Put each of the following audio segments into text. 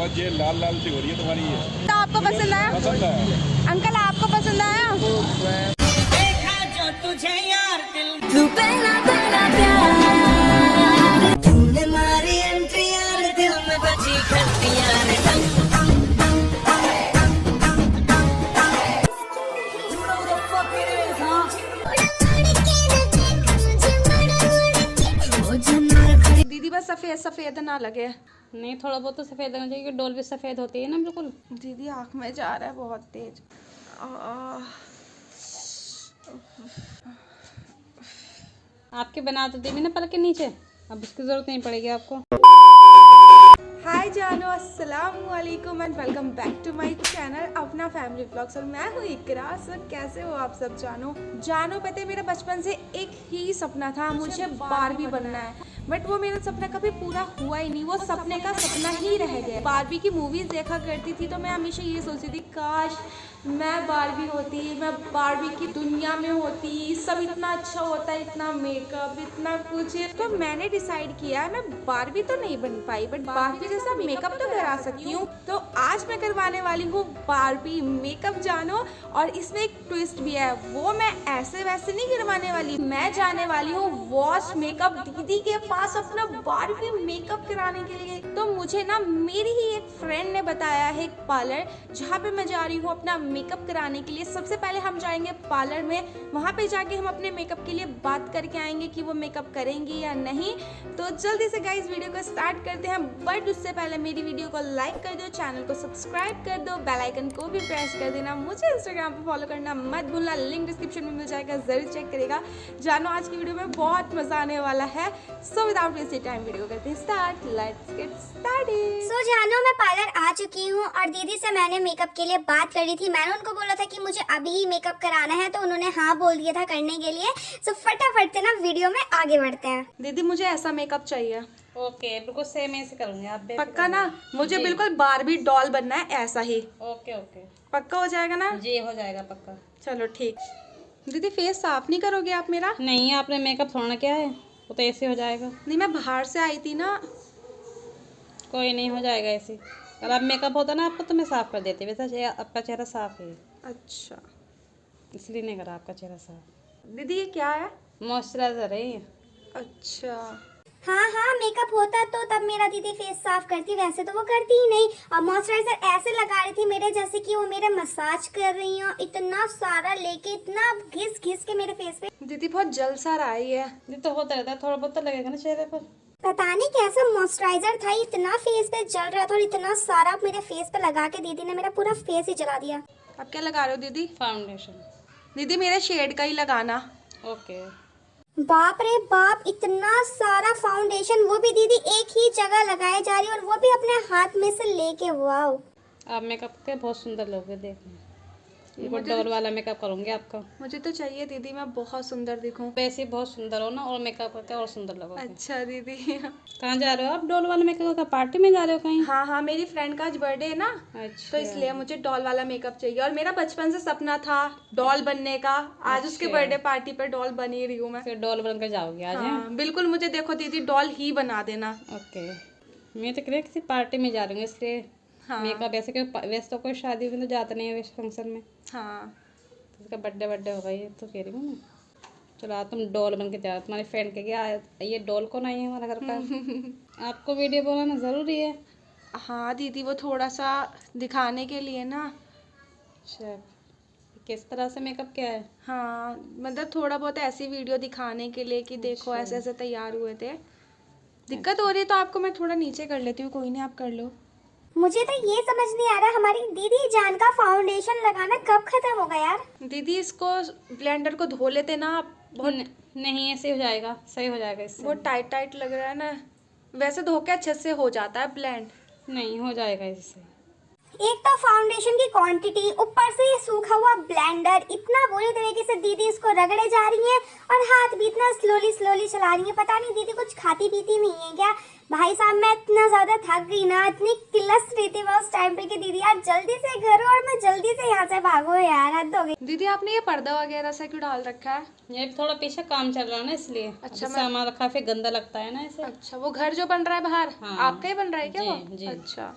बस ये लाल लाल सी हो रही है तुम्हारी ये। तो आपको पसंद आया? पसंद है अंकल आपको पसंद आया? देखा जो तुझे यार दिल तू पहला पहला प्यार तूने मारी एंट्री यार दिल में बजी घंटी यार दीदी बस सफेद सफेद ना लगे। नहीं, थोड़ा बहुत तो सफ़ेद लगना चाहिए, डोल भी सफ़ेद होती है ना बिल्कुल। दीदी आँख में जा रहा है बहुत तेज। आपके बना तो देवी ना पलक के नीचे, अब उसकी ज़रूरत नहीं पड़ेगी आपको। हाय जानो, अस्सलाम वालेकुम and welcome back to my channel अपना फैमिली व्लॉग्स। और मैं हूँ इकरा। सर कैसे हो आप सब? जानो पता है मेरा बचपन से एक ही सपना था, मुझे बारबी बनना है। बट वो मेरा सपना कभी पूरा हुआ ही नहीं, वो सपने का सपना ही रह गया। बारबी की मूवीज देखा करती थी तो मैं हमेशा ये सोचती थी काश मैं बारबी होती, मैं बारबी की दुनिया में होती। सब इतना अच्छा होता, इतना मेकअप, इतना कुछ। तो मैंने डिसाइड किया मैं बारबी तो नहीं बन पाई बट बारबी जैसा मेकअप तो करा सकती हूँ। तो आज मैं करवाने वाली हूँ बारबी मेकअप जानो। और इसमें एक ट्विस्ट भी है, वो मैं ऐसे वैसे नहीं करवाने वाली, मैं जाने वाली हूँ वॉश मेकअप दीदी के पास अपना बारबी मेकअप कराने के लिए। तो मुझे ना मेरी ही एक फ्रेंड ने बताया है एक पार्लर जहाँ पे मैं जा रही हूँ अपना मेकअप कराने के लिए। सबसे पहले हम जाएंगे पार्लर में, वहाँ पे जाके हम अपने मेकअप के लिए बात करके आएंगे कि वो मेकअप करेंगी या नहीं। तो जल्दी से गाइस वीडियो को स्टार्ट करते हैं। बट उससे पहले मेरी वीडियो को लाइक कर दो, चैनल को सब्सक्राइब कर दो, बेल आइकन को भी प्रेस कर देना। मुझे इंस्टाग्राम पे फॉलो करना मत भूलना, लिंक डिस्क्रिप्शन में मिल जाएगा, जरूर चेक करेगा। जानो आज की वीडियो में बहुत मजा आने वाला है। So without wasting time video करते हैं start. Let's get started. So जानो मैं पार्लर आ चुकी हूँ और दीदी से मैंने मेकअप के लिए बात करी थी। मैंने उनको बोला था कि मुझे अभी ही मेकअप कराना है, तो उन्होंने हाँ बोल दिया था करने के लिए। सो फटाफट से ना वीडियो में आगे बढ़ते हैं। दीदी मुझे ऐसा मेकअप चाहिए। ओके, बिल्कुल सेम ऐसे करूँगी आप पक्का ना? मुझे बिल्कुल बारबी डॉल बनना है ऐसा ही। ओके ओके, पक्का हो जाएगा ना? जी हो जाएगा पक्का। चलो ठीक। दीदी फेस साफ नहीं करोगे आप मेरा? नहीं, आपने मेकअप थोड़ा क्या है, वो तो ऐसे हो जाएगा। नहीं मैं बाहर से आई थी ना। कोई नहीं, हो जाएगा ऐसे। अगर आप मेकअप होता ना आपको तो मैं साफ़ कर देती, वैसे आपका चेहरा साफ़ है, अच्छा इसलिए नहीं करा आपका चेहरा साफ़। दीदी ये क्या है? मॉइस्चराइजर है ये। अच्छा हाँ हाँ, मेकअप होता तो तब मेरा दीदी फेस साफ करती, वैसे तो वो करती ही नहीं। और मॉइस्चराइजर ऐसे लगा रही थी मेरे जैसे कि वो मेरे मसाज कर रही हो, इतना सारा लेके, इतना घिस घिस के मेरे फेस पे। दीदी बहुत जल सा रहा है ये। ये तो होता रहता है, थोड़ा बहुत तो लगेगा ना चेहरे पर। पता नहीं कैसा मॉइस्चराइजर था, इतना फेस पे जल रहा था और इतना सारा मेरे फेस पे लगा के दीदी ने मेरा पूरा फेस ही जला दिया। आप क्या लगा रहे हो दीदी? फाउंडेशन। दीदी मेरे शेड का ही लगाना। ओके। बाप रे बाप, इतना सारा फाउंडेशन, वो भी दीदी एक ही जगह लगाए जा रही है और वो भी अपने हाथ में से लेके। वाओ, आप मेकअप के बहुत सुंदर लोगे, देखना। ये डोल वाला मेकअप करूँगी आपका। मुझे तो चाहिए दीदी मैं बहुत सुंदर दिखूं। वैसे ही बहुत सुंदर हो ना, और मेकअप करके और सुंदर लगोगे। अच्छा दीदी। कहाँ जा रहे हो आप? डोल वाला मेकअप का पार्टी में जा रहे हो कहीं? हाँ हाँ, मेरी फ्रेंड का आज बर्थडे है ना, अच्छा, तो इसलिए मुझे डॉल वाला मेकअप चाहिए। और मेरा बचपन से सपना था डॉल बनने का। आज उसके बर्थडे पार्टी पर डॉल बन ही रही हूँ मैं। फिर डॉल बन कर जाओगी आज? हाँ बिल्कुल, मुझे देखो दीदी डॉल ही बना देना। ओके, मैं तो कह रही किसी पार्टी में जा रही हूँ इसलिए। हाँ मेकअप ऐसे वैसे तो कोई शादी में तो जाता नहीं है वैसे फंक्शन में। हाँ उसका बर्थडे होगा, ये तो कह रही हूँ मैं। चलो आज तुम डॉल बन के जाओ, तुम्हारी फ्रेंड के क्या ये डॉल कौन आई है हमारे घर का? आपको वीडियो बनाना ज़रूरी है। हाँ दीदी वो थोड़ा सा दिखाने के लिए ना। अच्छा, किस तरह से मेकअप क्या है? हाँ मतलब थोड़ा बहुत ऐसी वीडियो दिखाने के लिए कि देखो ऐसे ऐसे तैयार हुए थे। दिक्कत हो रही है तो आपको मैं थोड़ा नीचे कर लेती हूँ, कोई नहीं आप कर लो। मुझे तो ये समझ नहीं आ रहा हमारी दीदी जान का फाउंडेशन लगाना कब खत्म होगा यार। दीदी इसको ब्लेंडर को धो लेते ना आप। बहुत नहीं, ऐसे हो जाएगा, सही हो जाएगा इससे। बहुत टाइट टाइट लग रहा है ना। वैसे धो के अच्छे से हो जाता है ब्लेंड। नहीं हो जाएगा इससे। एक तो फाउंडेशन की क्वांटिटी, ऊपर से ये सूखा हुआ ब्लेंडर, इतना बुरी तरीके से दीदी इसको रगड़े जा रही है और हाथ भी इतना स्लोली स्लोली चला रही है। पता नहीं दीदी कुछ खाती पीती नहीं है क्या? भाई साहब मैं इतना ज्यादा थक गई ना, इतनी किलस रही थी मैं उस टाइम पे कि दीदी यार जल्दी से घर और मैं जल्दी से यहाँ से भागो यार, हद हो गई। दीदी आपने ये पर्दा वगैरह सा क्यों डाल रखा है? ये भी थोड़ा पीछे काम चल रहा है ना इसलिए। अच्छा, सामान रखा फिर गंदा लगता है ना ऐसे। अच्छा वो घर जो बन रहा है बाहर, हाँ। आपका ही बन रहा है क्या जी, वो? जी। अच्छा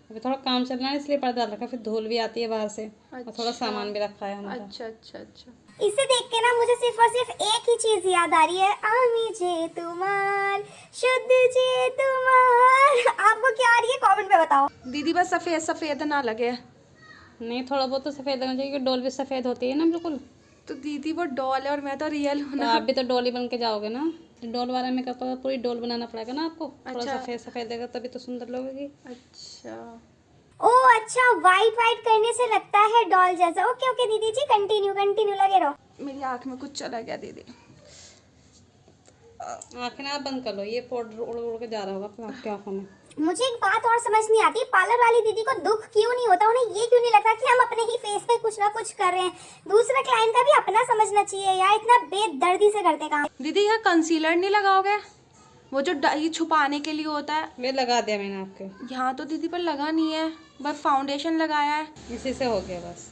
अभी थोड़ा काम चल रहा है इसलिए पर्दा रखा, फिर धूल भी आती है बाहर से और थोड़ा सामान भी रखा है हमारा। अच्छा अच्छा अच्छा। इसे देख के ना मुझे सिर्फ और सिर्फ एक ही चीज याद आ रही है, आमी जे तुम्हार शुद्ध जे तुम्हार। आपको क्या आ रही है कमेंट में बताओ। दीदी बस सफेद सफेद ना लगे। नहीं, थोड़ा बहुत तो सफ़ेद लगना चाहिए, क्योंकि डॉल भी सफ़ेद होती है ना बिल्कुल। तो दीदी वो डॉल है और मैं तो रियल हूँ तो ना। आप भी तो डॉल ही बन के जाओगे ना, डॉल वाला मेकअप पूरी डॉल बनाना पड़ेगा ना आपको। थोड़ा अच्छा। सफ़ेद सफ़ेद देगा तभी तो सुंदर लगेगी। अच्छा ओ अच्छा, वाइट वाइट करने से लगता है डॉल जैसा। ओके ओके दीदी जी, कंटिन्यू कंटिन्यू लगे रहो। मेरी आँख में कुछ चला गया दीदी। आँखें ना आप बंद कर लो, ये पाउडर उड़ उड़ के जा रहा होगा अपने आपकी आँखों में। मुझे एक बात और समझ नहीं आती, पार्लर वाली दीदी को दुख क्यों नहीं होता, उन्हें ये क्यों नहीं लगता कि हम अपने ही फेस पे कुछ ना कुछ कर रहे हैं। दूसरा क्लाइंट का भी अपना समझना चाहिए यार, इतना बेदर्दी से करते काम। दीदी यहाँ कंसीलर नहीं लगाओगे? वो जो ये छुपाने के लिए होता है। वे लगा दिया मैंने आपके। यहाँ तो दीदी पर लगा नहीं है, बस फाउंडेशन लगाया है। इसी से हो गया बस।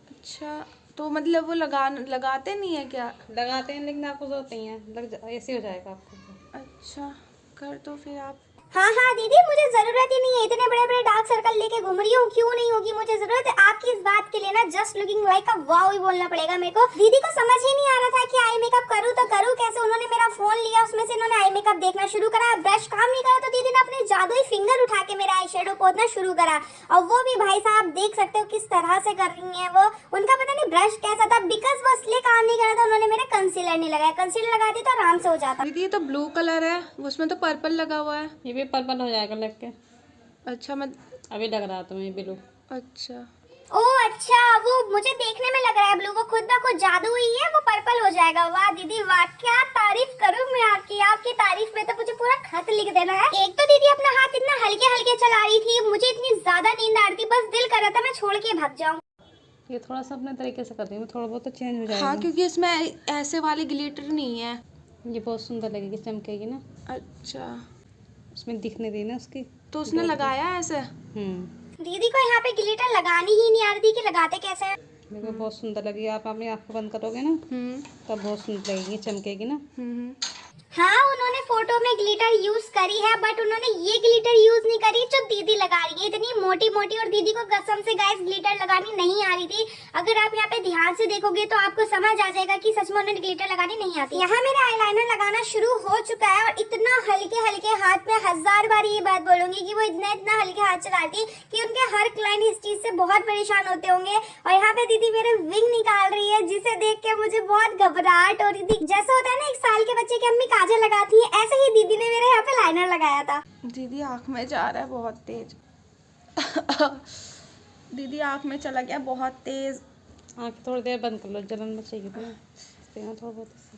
अच्छा, तो मतलब वो लगाते नहीं है क्या? लगाते हैं लेकिन आपको जरूरत नहीं है, ऐसे हो जाएगा आपको। अच्छा, कर दो फिर आप। हाँ हाँ दीदी, मुझे जरूरत ही नहीं है, इतने बड़े बड़े डार्क सर्कल लेके घूम रही हूँ, क्यों नहीं होगी मुझे जरूरत है आपकी इस बात के लिए ना। Just looking like a wow he बोलना पड़ेगा मेरे को। दीदी को समझ ही नहीं आ रहा था कि आई मेकअप करूँ तो करूँ कैसे। उन्होंने मेरा फोन लिया, उसमें से इन्होंने आई मेकअप देखना शुरू करा, ब्रश काम नहीं करा तो दीदी ने अपने जादुई फिंगर उठा के मेरा आई शेडो पोतना शुरू करा। और वो भी भाई साहब देख सकते हो किस तरह से कर रही है वो। उनका पता नहीं ब्रश कैसा था, बिकॉज वो इसलिए काम नहीं करा था, उन्होंने मेरा कंसीलर नहीं लगाया। कंसीलर लगाती तो आराम से हो जाता। दीदी ये तो ब्लू कलर है, उसमें तो पर्पल लगा हुआ है। ये भी पर्पल हो जाएगा लग के। अच्छा मैं अभी लग रहा तुम्हें ब्लू। अच्छा ओ अच्छा, वो मुझे देखने में लग रहा है ब्लू, वो खुद ब खुद जादू ही है, वो पर्पल हो जाएगा। वाह दीदी वाह, क्या तारीफ करूं मैं आपकी। आपकी तारीफ में तो मुझे पूरा खत लिख देना है। एक तो दीदी अपना हाथ इतना हल्के हल्के चला रही थी, मुझे इतनी ज्यादा नींद आ रही थी, बस दिल कर रहा था मैं छोड़ के भाग जाऊं। ये थोड़ा सा अपने तरीके से कर रही हूँ, थोड़ा बहुत तो चेंज हो जाएगा। हाँ, क्योंकि इसमें ऐसे वाली ग्लिटर नहीं है। ये बहुत सुंदर लगेगी, चमकेगी ना। अच्छा, उसमें दिखने दी ना उसकी। तो उसने लगाया है ऐसे। दीदी को यहाँ पे ग्लिटर लगानी ही नहीं आ रही थी कि लगाते कैसे हैं। देखो बहुत सुंदर लगेगी, आप अपनी आँखें बंद करोगे ना तब बहुत सुंदर लगेगी, चमकेगी ना। हाँ, उन्होंने फोटो में ग्लिटर यूज करी है, बट उन्होंने ये ग्लिटर यूज नहीं करी जो दीदी लगा रही है, इतनी मोटी मोटी। और दीदी को कसम से गाइस ग्लिटर लगानी नहीं आ रही थी। अगर आप यहाँ पे ध्यान से देखोगे तो आपको समझ आ जाएगा कि सच में उन्हें ग्लिटर लगानी नहीं आती। यहाँ मेरा आईलाइनर लगाना शुरू हो चुका है और इतना हल्के हल्के हाथ में 1000 बार ये बात बोलूंगी कि वो इतना हल्के हाथ चलाती कि उनके हर क्लाइंट इस चीज से बहुत परेशान होते होंगे। और यहाँ पे दीदी मेरे विंग निकाल रही है, जिसे देख के मुझे बहुत घबराहट हो रही थी। जैसा होता है ना 1 साल के बच्चे की अम्मी काजल लगाती है, ऐसे ही दीदी ने मेरे यहाँ पे लाइनर लगाया था। दीदी आँख में जा रहा है बहुत तेज। दीदी आँख में चला गया बहुत तेज। आँखें थोड़ी देर बंद कर लो, जलन मचेगी तो ना थोड़ा बहुत ऐसे।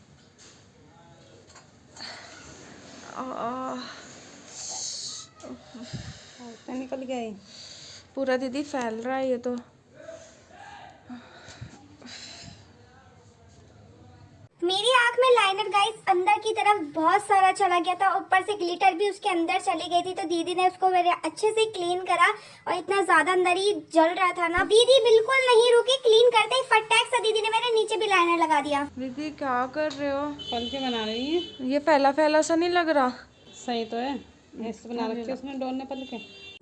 निकल गया ये पूरा दीदी फैल रहा है ये तो। मेरी आंख में लाइनर गाइस अंदर की तरफ बहुत सारा चला गया था, ऊपर से ग्लिटर भी उसके अंदर चली गई थी, तो दीदी ने उसको मेरे अच्छे से क्लीन करा। और इतना ज्यादा अंदर ही जल रहा था ना, दीदी बिल्कुल नहीं रुकी, क्लीन करते ही फटाक से दीदी ने मेरे नीचे भी लाइनर लगा दिया। दीदी क्या कर रहे हो? पलके बना रही है। ये फैला फैला सा नहीं लग रहा? सही तो है, ऐसे बना रखी है उसने डॉल ने पलके।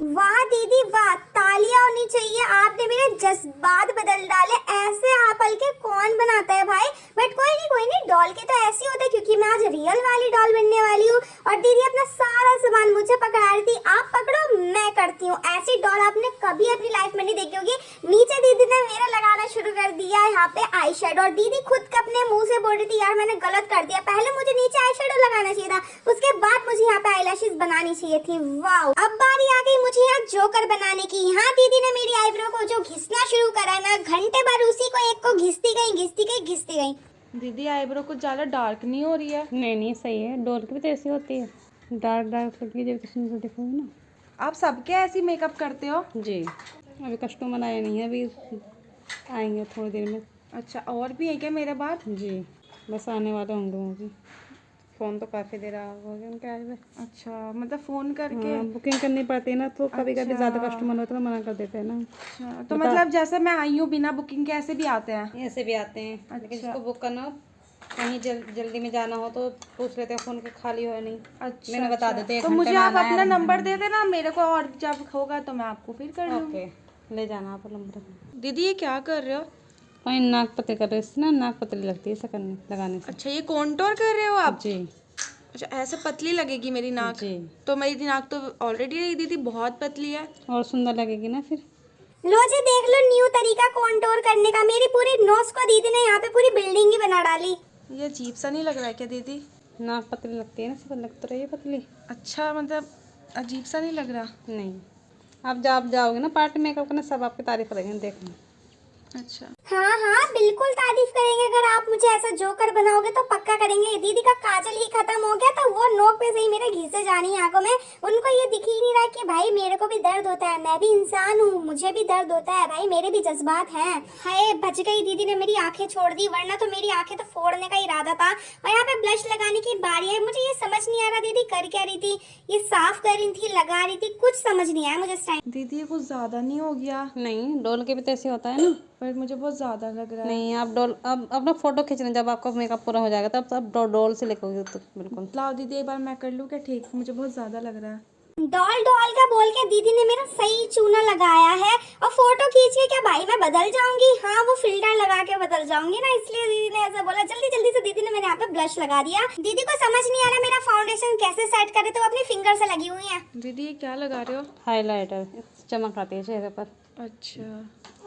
वाह दीदी वाह, तालियां होनी चाहिए, आपने मेरे जज्बात बदल डाले। ऐसे आप हल्के कौन बनाता है भाई। बट कोई नहीं, डॉल के तो ऐसे होते, क्योंकि मैं आज रियल वाली डॉल बनने वाली हूँ। और दीदी अपना सारा सामान मुझे पकड़ा रही थी, आप पकड़ो मैं करती हूँ। ऐसी डॉल आपने कभी अपनी लाइफ में नहीं देखी होगी। नीचे दीदी ने मेरा लगाना शुरू कर दिया यहाँ पे आई शेडो, और दीदी खुद अपने मुंह से बोल रही थी यार मैंने गलत कर दिया, पहले मुझे नीचे आई शेडो लगाना चाहिए था, उसके बाद मुझे यहाँ पे आईलैशेस बनानी चाहिए थी। वाओ, अब बारी आ गई मुझे यहाँ जोकर बनाने की। यहाँ दीदी ने मेरी आईब्रो को जो घिसना शुरू करा है ना, घंटे भर उसी को एक को घिसती गई। दीदी आईब्रो कुछ ज्यादा डार्क नहीं हो रही है? नहीं सही है, डॉल की भी तो ऐसी होती है, डार्क करके जब सुंदर दिखोगे ना। आप सबके ऐसी मेकअप करते हो? जी, अभी कस्टमर आए नहीं है, अभी आएंगे थोड़ी देर में। अच्छा, और भी है क्या मेरे बाद? जी, बस आने वाले होंगे वो भी। फ़ोन तो काफ़ी देर हो गया उनके आए हुए। अच्छा, मतलब फ़ोन करके? हाँ, बुकिंग करनी पड़ती है ना, तो कभी कभी ज़्यादा कस्टमर होता है तो मना कर देते हैं ना। अच्छा, तो मतलब जैसे मैं आई हूँ बिना बुकिंग के ऐसे भी आते हैं? ऐसे भी आते हैं। लेकिन जिसको बुक करना हो कहीं जल्दी में जाना हो तो पूछ लेते हैं फ़ोन के खाली हो या नहीं। अच्छा, मैंने बता देते हैं तो मुझे आप अपना नंबर दे देना मेरे को, और जब होगा तो मैं आपको फिर कर लूँगी। ओके, ले जाना आप नंबर। दीदी ये क्या कर रहे हो? वहीं नाक पतली कर रहे इससे ना, नाक पतली लगती है इसे करने लगाने से। अच्छा, ये कॉन्टोर कर रहे हो आप? जी अच्छा, ऐसे पतली लगेगी मेरी नाक? जी, तो मेरी नाक तो ऑलरेडी दीदी बहुत पतली है। और सुंदर लगेगी ना फिर। लो जी देख लो न्यू तरीका कॉन्टोर करने का। मेरी पूरी नोज को दीदी ने यहाँ पे पूरी बिल्डिंग ही बना डाली। ये अजीब सा नहीं लग रहा है क्या दीदी? नाक पतली लगती है ना, सब लग तो रही है पतली। अच्छा, मतलब अजीब सा नहीं लग रहा? नहीं, आप जाओगे ना पार्टी मेकअप करने, सब आपकी तारीफ करेंगे, देखना। अच्छा, हाँ हाँ बिल्कुल तारीफ करेंगे। अगर आप मुझे ऐसा जोकर बनाओगे तो पक्का करेंगे। दीदी का काजल ही खत्म हो गया तो वो नोक पे से ही मेरे घिसे जानी है आंखों में। उनको ये दिख ही नहीं रहा कि भाई मेरे को भी दर्द होता है, मैं भी इंसान हूँ, मुझे भी दर्द होता है भाई, मेरे भी जज्बात हैं। हाय बच गई, दीदी ने मेरी आंखें छोड़ दी, वरना तो मेरी आंखें तो फोड़ने का इरादा था। और यहाँ पे ब्लश लगाने की बारी है। मुझे ये समझ नहीं आ रहा दीदी कर क्या रही थी, ये साफ कर रही थी, लगा रही थी, कुछ समझ नहीं आया मुझे इस टाइम। दीदी ये कुछ ज्यादा नहीं हो गया? नहीं, डोल के भी तो ऐसे होता है ना। पर मुझे बहुत ज्यादा लग रहा है। नहीं, आप डोल अब अपना फोटो खींचना, जब आपका मेकअप पूरा हो जाएगा तब सब डोल से लेकर तो बिल्कुल। लाओ दीदी एक बार मैं कर लूँ क्या? ठीक, मुझे बहुत ज्यादा लग रहा है। डॉल डॉल का बोल के दीदी ने मेरा सही चूना लगाया है। और फोटो खींच के क्या भाई मैं बदल जाऊंगी? हाँ वो फिल्टर लगा के बदल जाऊंगी ना, इसलिए दीदी ने ऐसा बोला। जल्दी जल्दी से दीदी ने मेरे यहाँ पे ब्लश लगा दिया। दीदी को समझ नहीं आ रहा मेरा फाउंडेशन कैसे सेट करे, तो अपनी फिंगर से लगी हुई है। दीदी ये क्या लगा रहे हो? हाइलाइटर, चमक आती है चेहरे पर। अच्छा,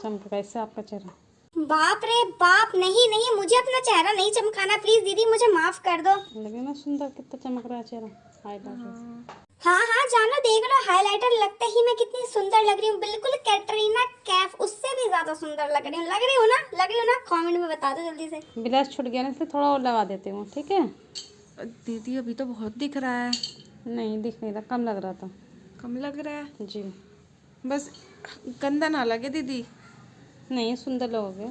चमकेगा इससे आपका चेहरा। बाप रे बाप, नहीं नहीं मुझे अपना चेहरा नहीं चमकाना, प्लीज दीदी मुझे माफ कर दो। लगे ना सुंदर, कितना चमक रहा है चेहरा हाइलाइटर। हाँ हाँ जानो देख लो, हाइलाइटर लगते ही मैं कितनी सुंदर लग रही हूँ, बिल्कुल कैटरीना कैफ उससे भी ज्यादा सुंदर लग रही हूँ। लग रही हूँ ना? लग रही हूँ ना? कमेंट में बता दो जल्दी से। ब्लश छूट गया ना, इसलिए थोड़ा और लगा देती हूँ, ठीक है? दीदी अभी तो बहुत दिख रहा है। नहीं दिख नहीं रहा, कम लग रहा था। कम लग रहा है? जी बस गंदा ना लगे दीदी। नहीं, सुंदर लगोगे।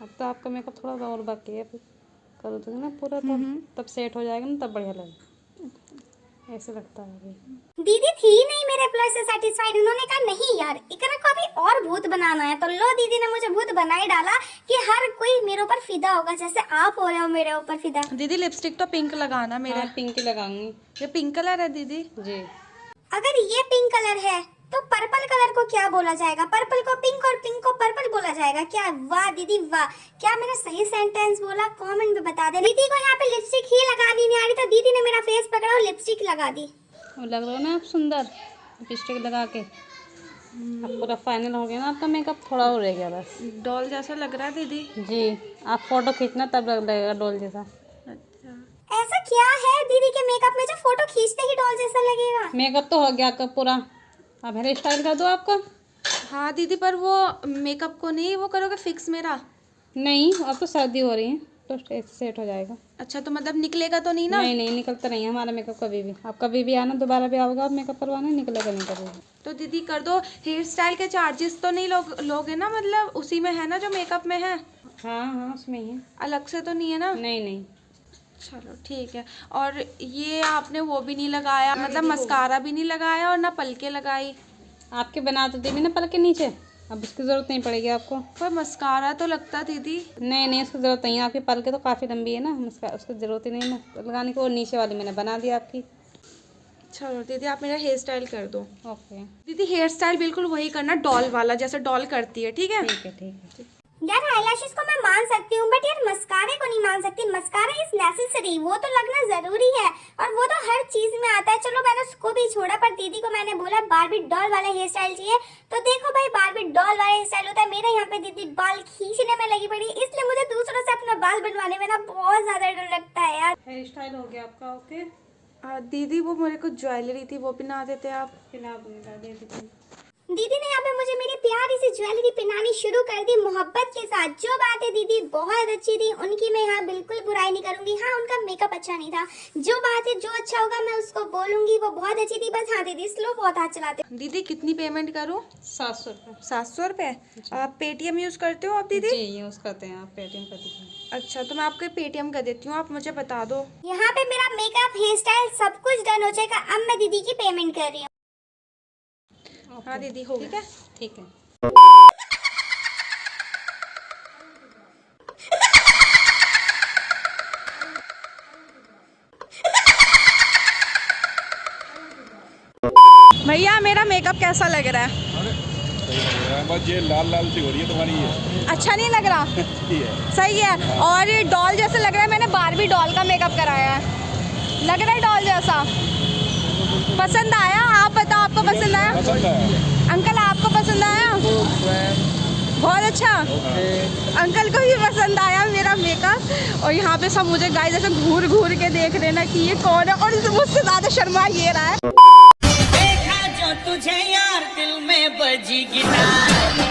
अब तो आपका मेकअप थोड़ा और बाकी है, फिर कर दोगे ना पूरा तब सेट हो जाएगा ना, तब बढ़िया लगेगा। ऐसे लगता है अभी। दीदी थी नहीं मेरे प्लस से सेटिस्फाइड। उन्होंने कहा नहीं यार इकरा को अभी और भूत बनाना है, तो लो दीदी ने मुझे भूत बना ही डाला कि हर कोई मेरे ऊपर फिदा होगा, जैसे आप हो रहे हो मेरे ऊपर फिदा। दीदी लिपस्टिक तो पिंक लगाना मेरे। हाँ, पिंक ही लगाऊंगी। ये पिंक कलर है दीदी? जी। अगर ये पिंक कलर है तो पर्पल कलर को क्या बोला जाएगा? पर्पल को पिंक और पिंक को पर्पल बोला जाएगा क्या? वाह दीदी वाह, क्या मैंने सही सेंटेंस बोला? कमेंट में बता दे। दीदी को यहाँ पे लिपस्टिक ही लगानी नहीं आ रही, तो दीदी ने मेरा फेस पकड़ा और लिपस्टिक लगा दी। और लग रहा है ना आप सुंदर लिपस्टिक लगा के। अब पूरा फाइनल हो गया ना आपका मेकअप, थोड़ा और रह गया बस। डॉल जैसा लग रहा है दीदी। जी, आप फोटो खींचना तब लगेगा डोल जैसा। अच्छा, ऐसा क्या है दीदी के मेकअप में जो फोटो खींचते ही डॉल जैसा लगेगा? मेकअप तो हो गया आपका पूरा, अब हेयर स्टाइल कर दो आपका। हाँ दीदी, पर वो मेकअप को नहीं वो करोगे फिक्स मेरा? नहीं, अब तो सर्दी हो रही है तो ऐसे सेट हो जाएगा। अच्छा, तो मतलब निकलेगा तो नहीं ना? नहीं नहीं, निकलता नहीं है हमारा मेकअप कभी भी। आप कभी भी आना, दोबारा भी आओगे आप मेकअप करवाना, निकलेगा नहीं कभी भी। तो दीदी कर दो। हेयर स्टाइल के चार्जेस तो नहीं लोगे ना? मतलब उसी में है ना जो मेकअप में है? हाँ हाँ, उसमें ही है। अलग से तो नहीं है ना? नहीं नहीं। चलो ठीक है। और ये आपने वो भी नहीं लगाया, मतलब मस्कारा भी नहीं लगाया और ना पलके लगाई? आपके बना तो दी भी ना पल के नीचे, अब उसकी ज़रूरत नहीं पड़ेगी आपको। पर मस्कारा तो लगता दीदी। नहीं नहीं, उसकी ज़रूरत नहीं है। आपकी पल के तो काफ़ी लंबी है ना, मस्कारा उसकी ज़रूरत ही नहीं ना लगाने की। और नीचे वाली मैंने बना दी आपकी। चलो दीदी आप मेरा हेयर स्टाइल कर दो। ओके, दीदी हेयर स्टाइल बिल्कुल वही करना डॉल वाला, जैसे डॉल करती है, ठीक है? ठीक है ठीक है। यार आईलैशेस को मैं मान सकती हूँ, बट यार मस्कारे को नहीं मान सकती। मस्कारा इज नेसेसरी, वो तो लगना जरूरी है और वो तो हर चीज में आता है। चलो मैंने उसको भी छोड़ा, पर दीदी को मैंने बोला बारबी डॉल वाला हेयर स्टाइल चाहिए, तो देखो भाई बारबी डॉल वाला हेयर स्टाइल होता है। मेरे यहाँ पे दीदी बाल खींचने में लगी पड़ी, इसलिए मुझे दूसरों से अपना बाल बनवाने में ना बहुत ज्यादा डर लगता है यार। हेयर स्टाइल हो गया आपका। ओके दीदी वो मेरे को ज्वेलरी थी, वो पिना देते आप? पिला दूंगा, दे दीजिए। दीदी ने यहाँ पे मुझे मेरी प्यारी सी ज्वेलरी पहनानी शुरू कर दी मोहब्बत के साथ। जो बात है दीदी बहुत अच्छी थी, उनकी मैं यहाँ बिल्कुल बुराई नहीं करूंगी। हाँ उनका मेकअप अच्छा नहीं था, जो बात है जो अच्छा होगा मैं उसको बोलूंगी, वो बहुत अच्छी थी। बस हाँ दीदी स्लो बहुत हाथ चलाते। दीदी कितनी पेमेंट करूँ? 700 रुपये। 700 रुपये? आप पेटीएम यूज़ करते हो आप दीदी? जी यूज़ करते हैं, आप पेटीएम कर दीजिए। अच्छा, तो मैं आपको पेटीएम कर देती हूँ, आप मुझे बता दो। यहाँ पे मेरा मेकअप हेयर स्टाइल सब कुछ डन हो जाएगा। अब मैं दीदी की पेमेंट कर रही हूँ। हाँ दीदी हो गया। ठीक है। भैया मेरा मेकअप कैसा लग रहा है? बस ये लाल लाल सी हो रही है तुम्हारी ये। अच्छा नहीं लग रहा? ठीक है। सही है। और ये डॉल जैसे लग रहा है, मैंने बारबी डॉल का मेकअप कराया है, लग रहा है डॉल जैसा। पसंद आया? आप बताओ, आपको पसंद आया? पसंद आया। अंकल आपको पसंद आया? बहुत अच्छा। अंकल को भी पसंद आया मेरा मेकअप। और यहाँ पे सब मुझे गाइस ऐसे घूर घूर के देख रहे ना कि ये कौन है, और मुझसे ज़्यादा शर्मा ये रहा है। देखा जो तुझे यार दिल में बजी गिटार।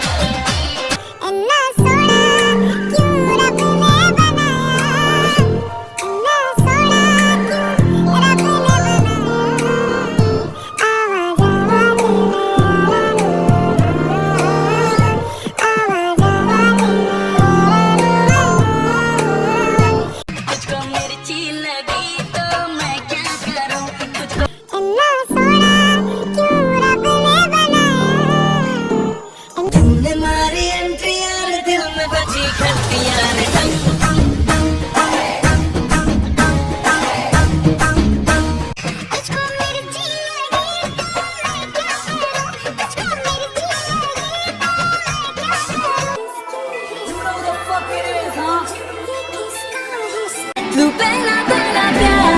तू पहला पहला प्यार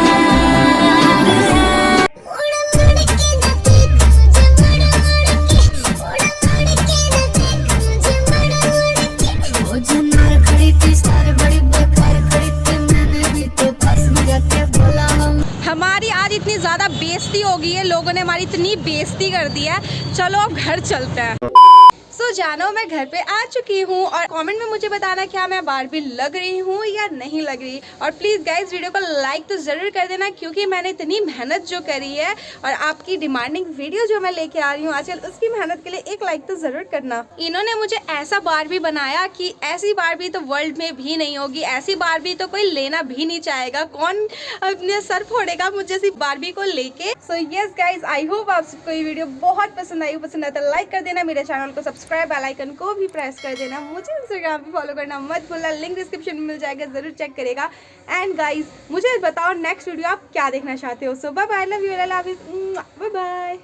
हमारी आज इतनी ज़्यादा बेइज्जती हो गई है, लोगों ने हमारी इतनी बेइज्जती कर दी है। चलो अब घर चलते हैं। जानो मैं घर पे आ चुकी हूँ और कमेंट में मुझे बताना क्या मैं बारबी लग रही हूँ या नहीं लग रही। और प्लीज़ गाइज वीडियो को लाइक तो ज़रूर कर देना, क्योंकि मैंने इतनी मेहनत जो करी है और आपकी डिमांडिंग वीडियो जो मैं लेके आ रही हूँ आजकल, उसकी मेहनत के लिए एक लाइक तो ज़रूर करना। इन्होंने मुझे ऐसा बारबी बनाया कि ऐसी बारबी तो वर्ल्ड में भी नहीं होगी, ऐसी बारबी तो कोई लेना भी नहीं चाहेगा। कौन अपने सर फोड़ेगा मुझे ऐसी बारबी को लेके। So yes guys, I hope आप सबको ये वीडियो बहुत पसंद आई। पसंद आया तो लाइक कर देना, मेरे चैनल को सब्सक्राइब, बेल आइकन को भी प्रेस कर देना। मुझे इंस्टाग्राम पे फॉलो करना मत भूलना, लिंक डिस्क्रिप्शन में मिल जाएगा, जरूर चेक करेगा। एंड गाइस मुझे बताओ नेक्स्ट वीडियो आप क्या देखना चाहते हो। So bye bye, love you, bye bye.